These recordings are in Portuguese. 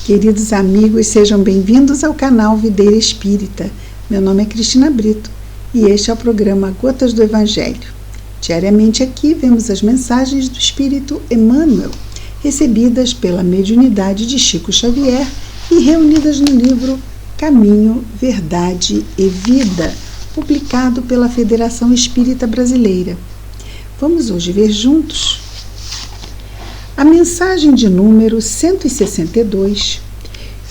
Queridos amigos, sejam bem-vindos ao canal Videira Espírita. Meu nome é Cristina Brito e este é o programa Gotas do Evangelho. Diariamente aqui vemos as mensagens do Espírito Emmanuel, recebidas pela mediunidade de Chico Xavier e reunidas no livro Caminho, Verdade e Vida, publicado pela Federação Espírita Brasileira. Vamos hoje ver juntos a mensagem de número 162,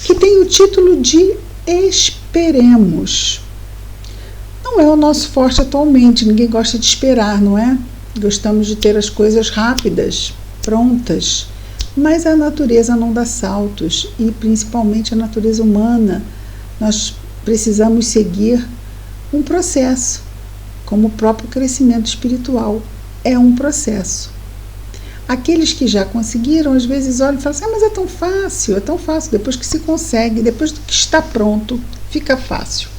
que tem o título de Esperemos. Não é o nosso forte atualmente, ninguém gosta de esperar, não é? Gostamos de ter as coisas rápidas, prontas, mas a natureza não dá saltos, e principalmente a natureza humana. Nós precisamos seguir um processo, como o próprio crescimento espiritual. É um processo. Aqueles que já conseguiram, às vezes olham e falam assim, mas é tão fácil, depois que se consegue, depois que está pronto, fica fácil.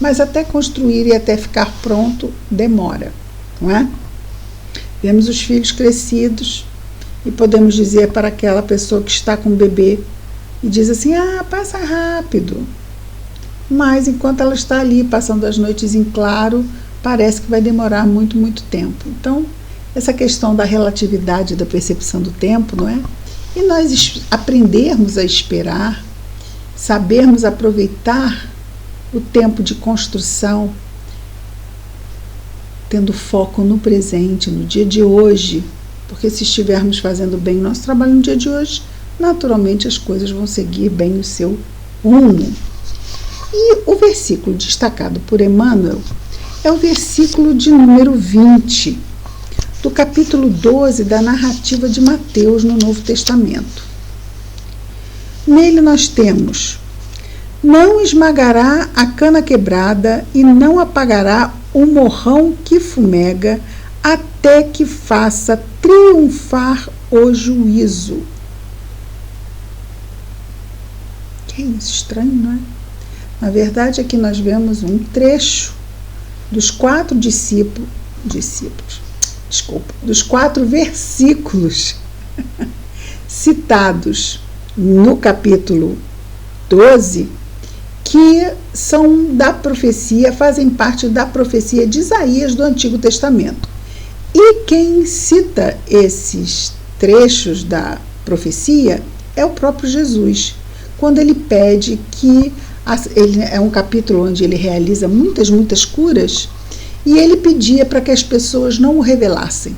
Mas até construir e até ficar pronto, demora, não é? Vemos os filhos crescidos e podemos dizer para aquela pessoa que está com o bebê e diz assim, passa rápido. Mas enquanto ela está ali, passando as noites em claro, parece que vai demorar muito, muito tempo. Então, essa questão da relatividade da percepção do tempo, não é? E nós aprendermos a esperar, sabermos aproveitar o tempo de construção, tendo foco no presente, no dia de hoje, porque se estivermos fazendo bem o nosso trabalho no dia de hoje, naturalmente as coisas vão seguir bem o seu rumo. E o versículo destacado por Emmanuel é o versículo de número 20, do capítulo 12 da narrativa de Mateus no Novo Testamento. Nele nós temos: não esmagará a cana quebrada e não apagará o morrão que fumega, até que faça triunfar o juízo. Que isso, estranho, não é? Na verdade, aqui nós vemos um trecho dos dos 4 versículos citados no capítulo 12, que são da profecia, fazem parte da profecia de Isaías do Antigo Testamento. E quem cita esses trechos da profecia é o próprio Jesus, quando ele pede que, é um capítulo onde ele realiza muitas curas, e ele pedia para que as pessoas não o revelassem.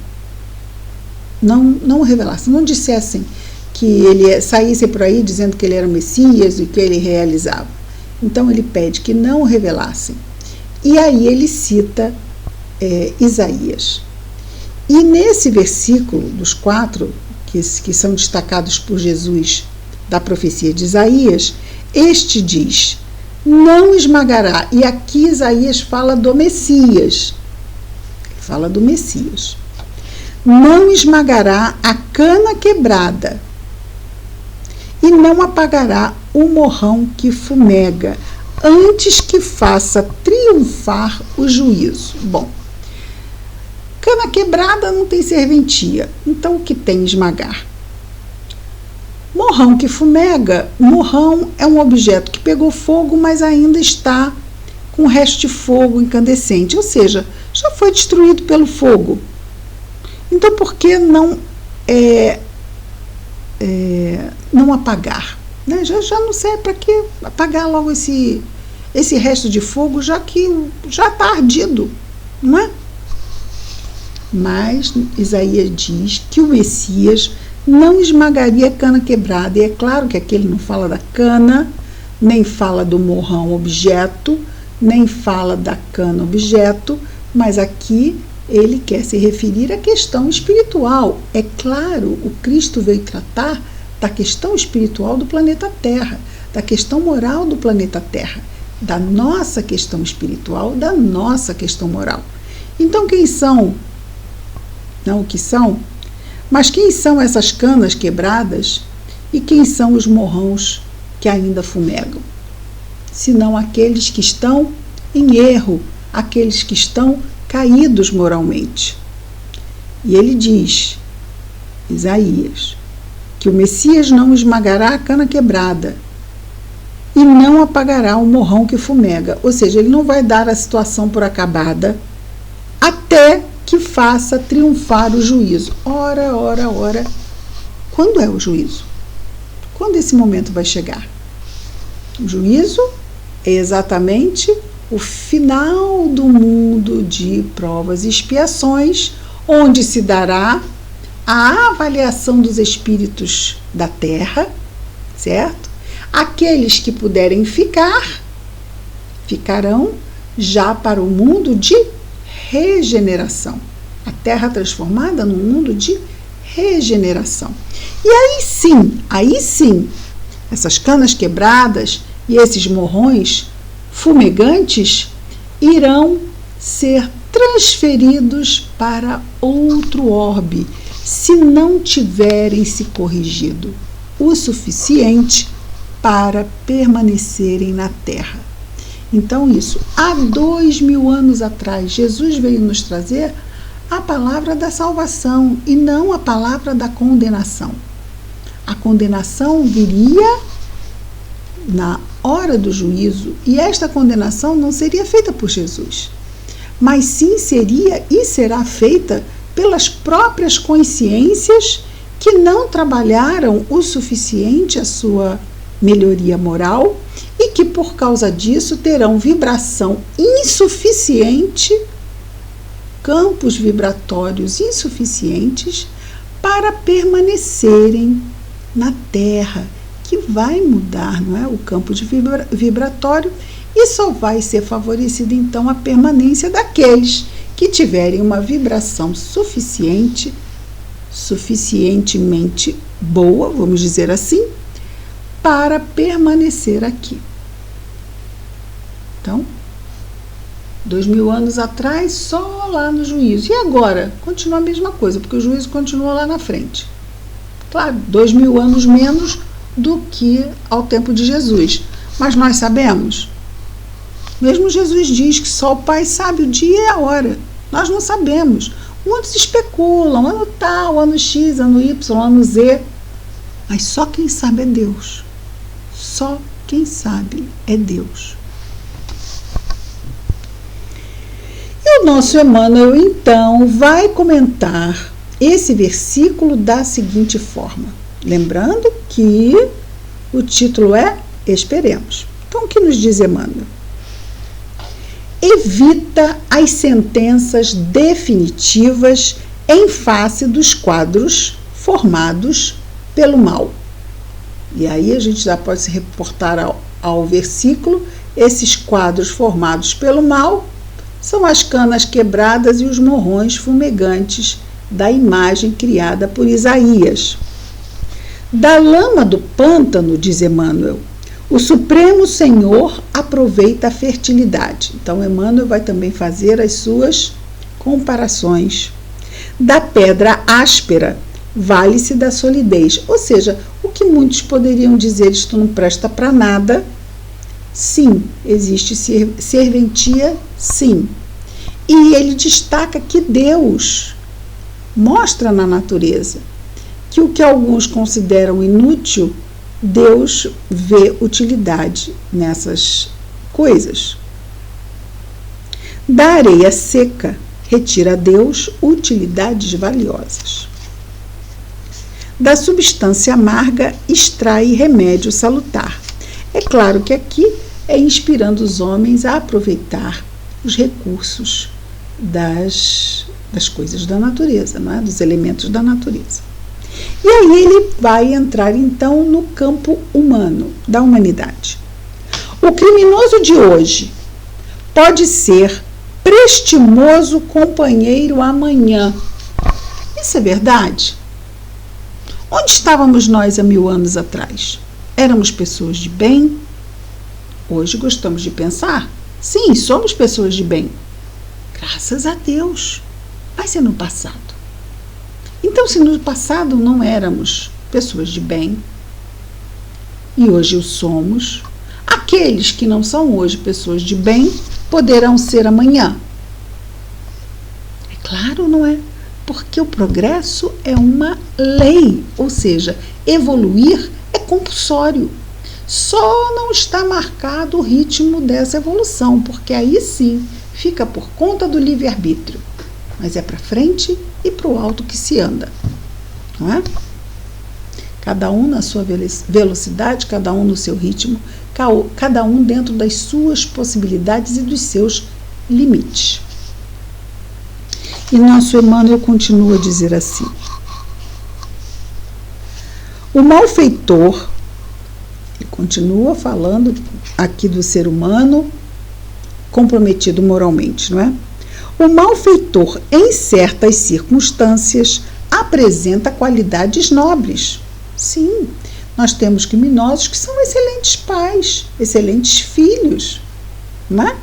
Não o revelassem, não dissessem que ele saísse por aí dizendo que ele era o Messias e que ele realizava. Então ele pede que não o revelassem. E aí ele cita Isaías. E nesse versículo dos 4, que são destacados por Jesus da profecia de Isaías, este diz: não esmagará. E aqui Isaías fala do Messias. Fala do Messias. Não esmagará a cana quebrada e não apagará o morrão que fumega, antes que faça triunfar o juízo. Bom, cana quebrada não tem serventia, então o que tem esmagar? Morrão que fumega. Morrão é um objeto que pegou fogo, mas ainda está com resto de fogo incandescente, ou seja, já foi destruído pelo fogo. Então, por que não não apagar? Né? Já não sei para que apagar logo esse resto de fogo, já que já está ardido, não é? Mas Isaías diz que o Messias não esmagaria a cana quebrada. E é claro que aqui ele não fala da cana, nem fala do morrão objeto, nem fala da cana objeto, mas aqui ele quer se referir à questão espiritual. É claro, o Cristo veio tratar da questão espiritual do planeta Terra, da questão moral do planeta Terra, da nossa questão espiritual, da nossa questão moral. Então, quem são? Não o que são? Mas quem são essas canas quebradas e quem são os morrões que ainda fumegam? Senão aqueles que estão em erro, aqueles que estão caídos moralmente. E ele diz, Isaías, que o Messias não esmagará a cana quebrada e não apagará o morrão que fumega. Ou seja, ele não vai dar a situação por acabada até que faça triunfar o juízo. Ora, ora, ora. Quando é o juízo? Quando esse momento vai chegar? O juízo é exatamente o final do mundo de provas e expiações, onde se dará a avaliação dos espíritos da terra, certo? Aqueles que puderem ficar, ficarão já para o mundo de regeneração. A terra transformada num mundo de regeneração. E aí sim, essas canas quebradas e esses morrões fumegantes irão ser transferidos para outro orbe, se não tiverem se corrigido o suficiente para permanecerem na terra. Então isso, há 2000 anos atrás, Jesus veio nos trazer a palavra da salvação e não a palavra da condenação. A condenação viria na hora do juízo, e esta condenação não seria feita por Jesus, mas sim seria e será feita pelas próprias consciências que não trabalharam o suficiente a sua melhoria moral e que por causa disso terão vibração insuficiente, campos vibratórios insuficientes para permanecerem na Terra, que vai mudar, não é, o campo de vibratório, e só vai ser favorecida então a permanência daqueles que tiverem uma vibração suficientemente boa, vamos dizer assim, para permanecer aqui. Então, 2000 anos atrás, só lá no juízo. E agora? Continua a mesma coisa, porque o juízo continua lá na frente. Claro, 2000 anos menos do que ao tempo de Jesus. Mas nós sabemos. Mesmo Jesus diz que só o Pai sabe o dia e a hora. Nós não sabemos. Muitos especulam, ano tal, ano X, ano Y, ano Z. Mas só quem sabe é Deus. Só quem sabe é Deus. E o nosso Emmanuel, então, vai comentar esse versículo da seguinte forma. Lembrando que o título é Esperemos. Então, o que nos diz Emmanuel? Evita as sentenças definitivas em face dos quadros formados pelo mal. E aí a gente já pode se reportar ao versículo. Esses quadros formados pelo mal são as canas quebradas e os morrões fumegantes da imagem criada por Isaías. Da lama do pântano, diz Emmanuel, o Supremo Senhor aproveita a fertilidade. Então, Emmanuel vai também fazer as suas comparações. Da pedra áspera, vale-se da solidez. Ou seja, o que muitos poderiam dizer, isto não presta para nada. Sim, existe serventia, sim. E ele destaca que Deus mostra na natureza que o que alguns consideram inútil, Deus vê utilidade nessas coisas. Da areia seca, retira Deus utilidades valiosas. Da substância amarga, extrai remédio salutar. É claro que aqui é inspirando os homens a aproveitar os recursos das coisas da natureza, não é? Dos elementos da natureza. E aí ele vai entrar então no campo humano, da humanidade. O criminoso de hoje pode ser prestimoso companheiro amanhã. Isso é verdade? Onde estávamos nós há 1000 anos atrás? Éramos pessoas de bem? Hoje gostamos de pensar? Sim, somos pessoas de bem. Graças a Deus. Mas e no passado? Então, se no passado não éramos pessoas de bem, e hoje o somos, aqueles que não são hoje pessoas de bem, poderão ser amanhã. É claro, não é? Porque o progresso é uma lei, ou seja, evoluir é compulsório. Só não está marcado o ritmo dessa evolução, porque aí sim fica por conta do livre-arbítrio. Mas é para frente e para o alto que se anda, não é? Cada um na sua velocidade, cada um no seu ritmo, cada um dentro das suas possibilidades e dos seus limites. E nosso Emmanuel continua a dizer assim: o malfeitor, ele continua falando aqui do ser humano comprometido moralmente, não é? O malfeitor, em certas circunstâncias, apresenta qualidades nobres. Sim, nós temos criminosos que são excelentes pais, excelentes filhos, não é?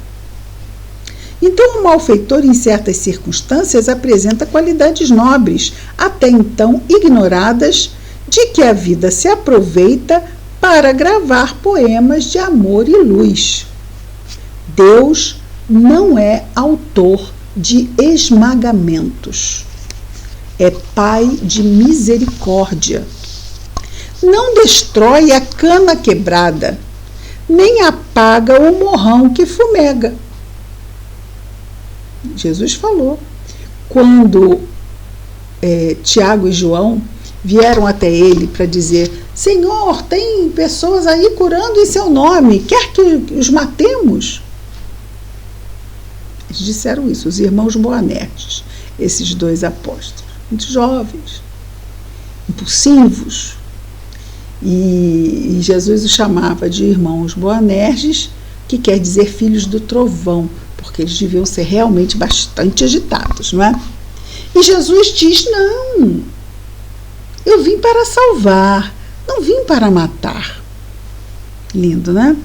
Então, o malfeitor, em certas circunstâncias, apresenta qualidades nobres, até então ignoradas, de que a vida se aproveita para gravar poemas de amor e luz. Deus não é autor de esmagamentos, é Pai de misericórdia. Não destrói a cana quebrada, nem apaga o morrão que fumega. Jesus falou, quando Tiago e João vieram até ele para dizer: Senhor, tem pessoas aí curando em seu nome, quer que os matemos? Eles disseram isso, os irmãos Boanerges, esses dois apóstolos, muito jovens, impulsivos. E Jesus os chamava de irmãos Boanerges, que quer dizer filhos do trovão, porque eles deviam ser realmente bastante agitados, não é? E Jesus diz: não, eu vim para salvar, não vim para matar. Lindo, né?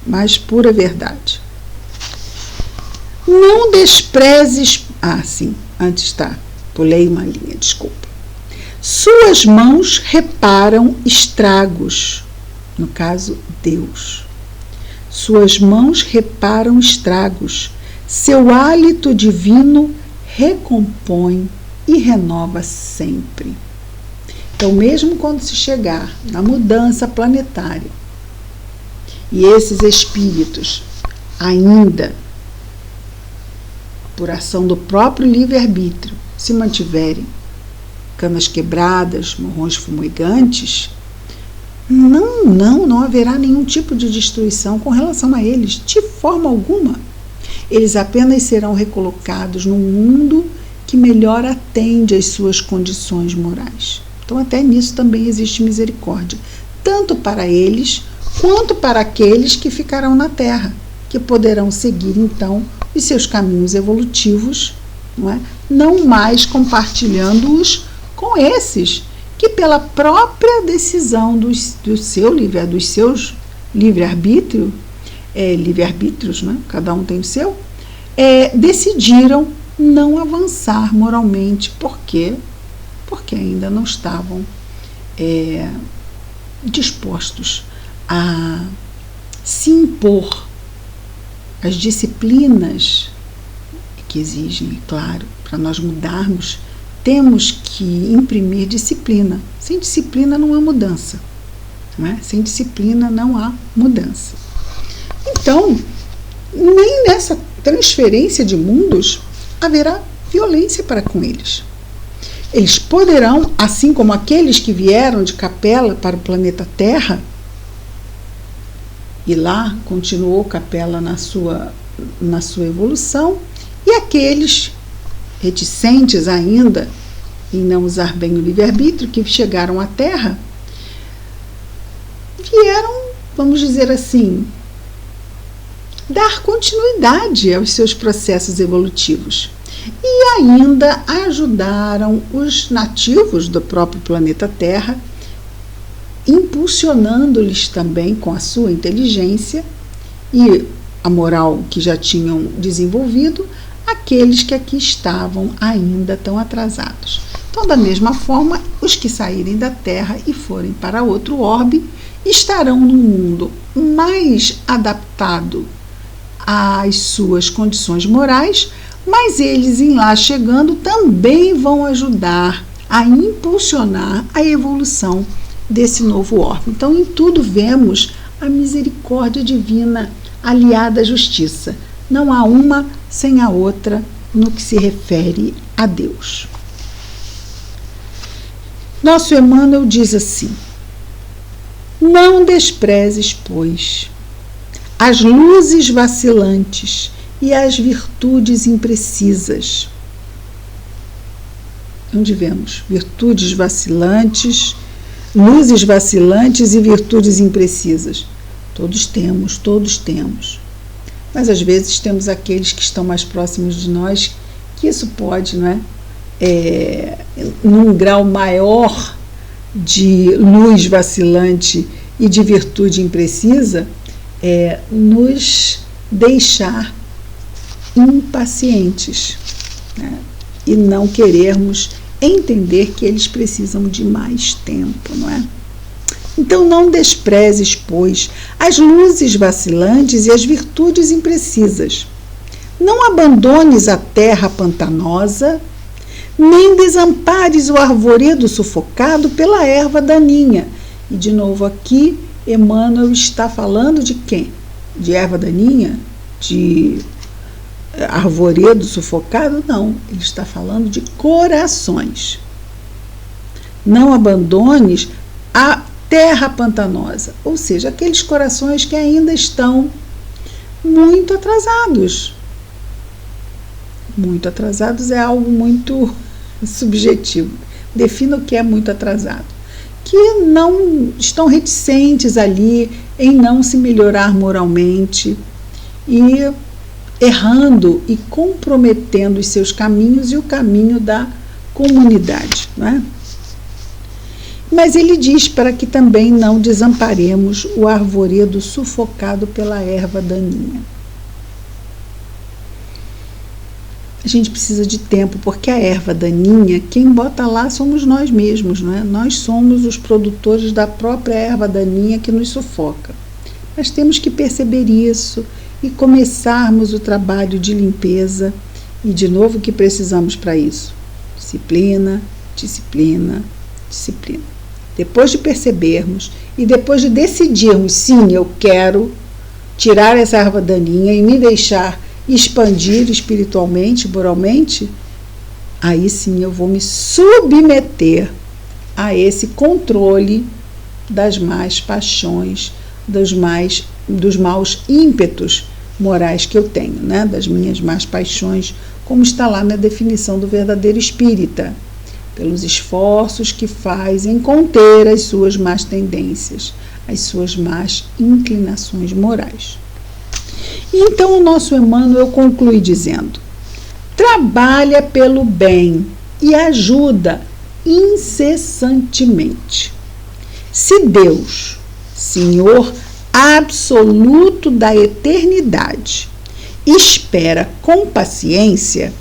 Mais pura verdade. Não desprezes... sim, antes pulei uma linha, desculpa. Suas mãos reparam estragos, no caso, Deus. Suas mãos reparam estragos, seu hálito divino recompõe e renova sempre. Então, mesmo quando se chegar na mudança planetária e esses espíritos ainda, por ação do próprio livre-arbítrio, se mantiverem canas quebradas, morrões fumegantes, não haverá nenhum tipo de destruição com relação a eles, de forma alguma. Eles apenas serão recolocados num mundo que melhor atende às suas condições morais. Então, até nisso também existe misericórdia, tanto para eles quanto para aqueles que ficarão na Terra, que poderão seguir, então, os seus caminhos evolutivos, não mais compartilhando-os com esses que, pela própria decisão dos seus livre-arbítrio, livre-arbítrios, cada um tem o seu, decidiram não avançar moralmente. Por quê? Porque ainda não estavam dispostos a se impor as disciplinas que exigem, é claro, para nós mudarmos, temos que imprimir disciplina. Sem disciplina não há mudança, não é? Sem disciplina não há mudança. Então, nem nessa transferência de mundos haverá violência para com eles. Eles poderão, assim como aqueles que vieram de Capela para o planeta Terra, e lá continuou Capela na sua evolução, e aqueles reticentes ainda em não usar bem o livre-arbítrio, que chegaram à Terra, vieram, vamos dizer assim, dar continuidade aos seus processos evolutivos. E ainda ajudaram os nativos do próprio planeta Terra, impulsionando-lhes também com a sua inteligência e a moral que já tinham desenvolvido, aqueles que aqui estavam ainda tão atrasados. Então, da mesma forma, os que saírem da Terra e forem para outro orbe estarão num mundo mais adaptado às suas condições morais, mas eles, em lá chegando, também vão ajudar a impulsionar a evolução desse novo orbe. Então, em tudo vemos a misericórdia divina aliada à justiça. Não há uma sem a outra no que se refere a Deus. Nosso Emmanuel diz assim: não desprezes, pois, as luzes vacilantes e as virtudes imprecisas. Onde vemos virtudes vacilantes, luzes vacilantes e virtudes imprecisas. Todos temos. Mas às vezes temos aqueles que estão mais próximos de nós, que isso pode, não é? Num grau maior de luz vacilante e de virtude imprecisa, nos deixar impacientes, né? E não querermos entender que eles precisam de mais tempo, não é? Então não desprezes, pois, as luzes vacilantes e as virtudes imprecisas. Não abandones a terra pantanosa, nem desampares o arvoredo sufocado pela erva daninha. E de novo aqui, Emmanuel está falando de quem? De erva daninha? De arvoredo sufocado? Não, ele está falando de corações. Não abandones a terra pantanosa, ou seja, aqueles corações que ainda estão muito atrasados. Muito atrasados é algo muito subjetivo. Defina o que é muito atrasado. Que não estão reticentes ali em não se melhorar moralmente e errando e comprometendo os seus caminhos e o caminho da comunidade, não é? Mas ele diz para que também não desamparemos o arvoredo sufocado pela erva daninha. A gente precisa de tempo, porque a erva daninha, quem bota lá somos nós mesmos, não é? Nós somos os produtores da própria erva daninha que nos sufoca. Mas temos que perceber isso e começarmos o trabalho de limpeza. E, de novo, o que precisamos para isso? Disciplina, disciplina, disciplina. Depois de percebermos e depois de decidirmos, sim, eu quero tirar essa erva daninha e me deixar expandir espiritualmente, moralmente, aí sim eu vou me submeter a esse controle das más paixões, dos maus ímpetos morais que eu tenho, né? Das minhas más paixões, como está lá na definição do verdadeiro espírita, pelos esforços que faz em conter as suas más tendências, as suas más inclinações morais. Então o nosso Emmanuel conclui dizendo: trabalha pelo bem e ajuda incessantemente. Se Deus, Senhor absoluto da eternidade, espera com paciência,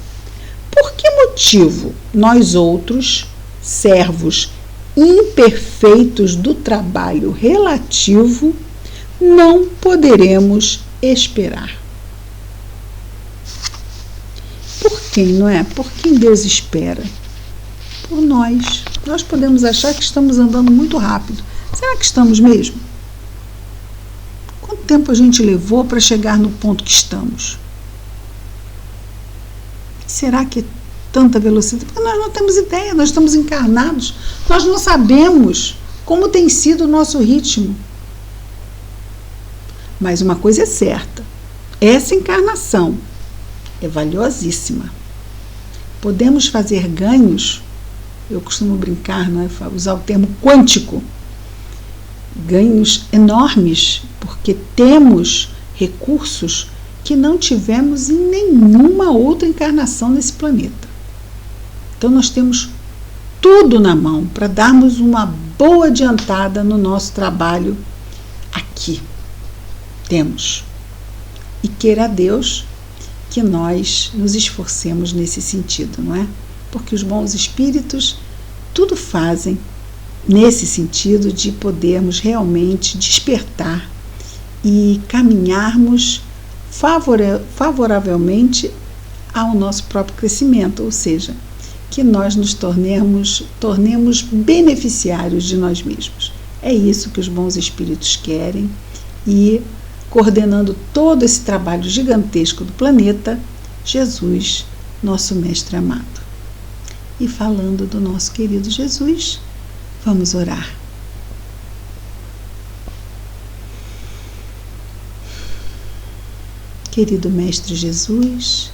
por que motivo nós outros, servos imperfeitos do trabalho relativo, não poderemos esperar? Por quem, não é? Por quem Deus espera? Por nós. Nós podemos achar que estamos andando muito rápido. Será que estamos mesmo? Quanto tempo a gente levou para chegar no ponto que estamos? Será que é tanta velocidade? Porque nós não temos ideia, nós estamos encarnados, nós não sabemos como tem sido o nosso ritmo. Mas uma coisa é certa, essa encarnação é valiosíssima. Podemos fazer ganhos, eu costumo brincar, não é? Usar o termo quântico, ganhos enormes, porque temos recursos que não tivemos em nenhuma outra encarnação nesse planeta. Então nós temos tudo na mão para darmos uma boa adiantada no nosso trabalho aqui. Temos. E queira Deus que nós nos esforcemos nesse sentido, não é? Porque os bons espíritos tudo fazem nesse sentido de podermos realmente despertar e caminharmos favoravelmente ao nosso próprio crescimento, ou seja, que nós nos tornemos beneficiários de nós mesmos. É isso que os bons espíritos querem, e coordenando todo esse trabalho gigantesco do planeta, Jesus, nosso mestre amado. E falando do nosso querido Jesus, vamos orar. Querido Mestre Jesus,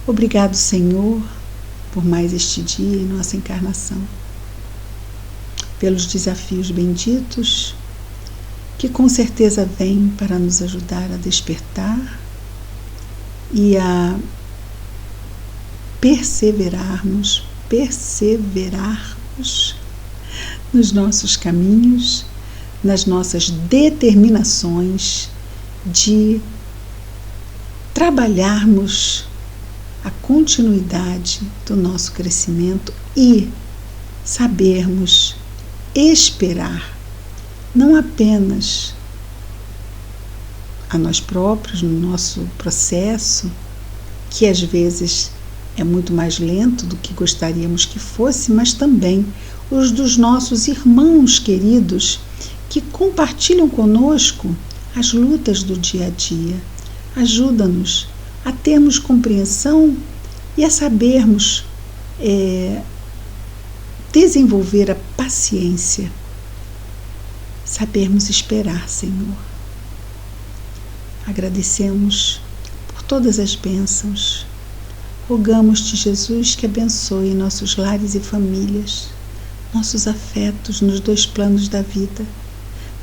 obrigado, Senhor, por mais este dia em nossa encarnação, pelos desafios benditos que com certeza vêm para nos ajudar a despertar e a perseverarmos nos nossos caminhos, nas nossas determinações de trabalharmos a continuidade do nosso crescimento e sabermos esperar não apenas a nós próprios no nosso processo, que às vezes é muito mais lento do que gostaríamos que fosse, mas também os dos nossos irmãos queridos que compartilham conosco as lutas do dia a dia. Ajuda-nos a termos compreensão e a sabermos desenvolver a paciência, sabermos esperar, Senhor. Agradecemos por todas as bênçãos. Rogamos-te, Jesus, que abençoe nossos lares e famílias, nossos afetos nos dois planos da vida,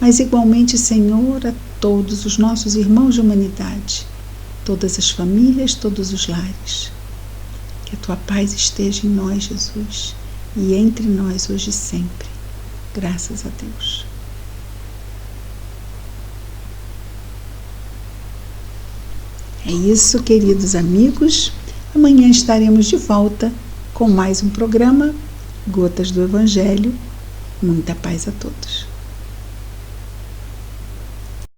mas igualmente, Senhor, a todos os nossos irmãos de humanidade, todas as famílias, todos os lares. Que a tua paz esteja em nós, Jesus, e entre nós hoje e sempre. Graças a Deus. É isso, queridos amigos. Amanhã estaremos de volta com mais um programa Gotas do Evangelho. Muita paz a todos.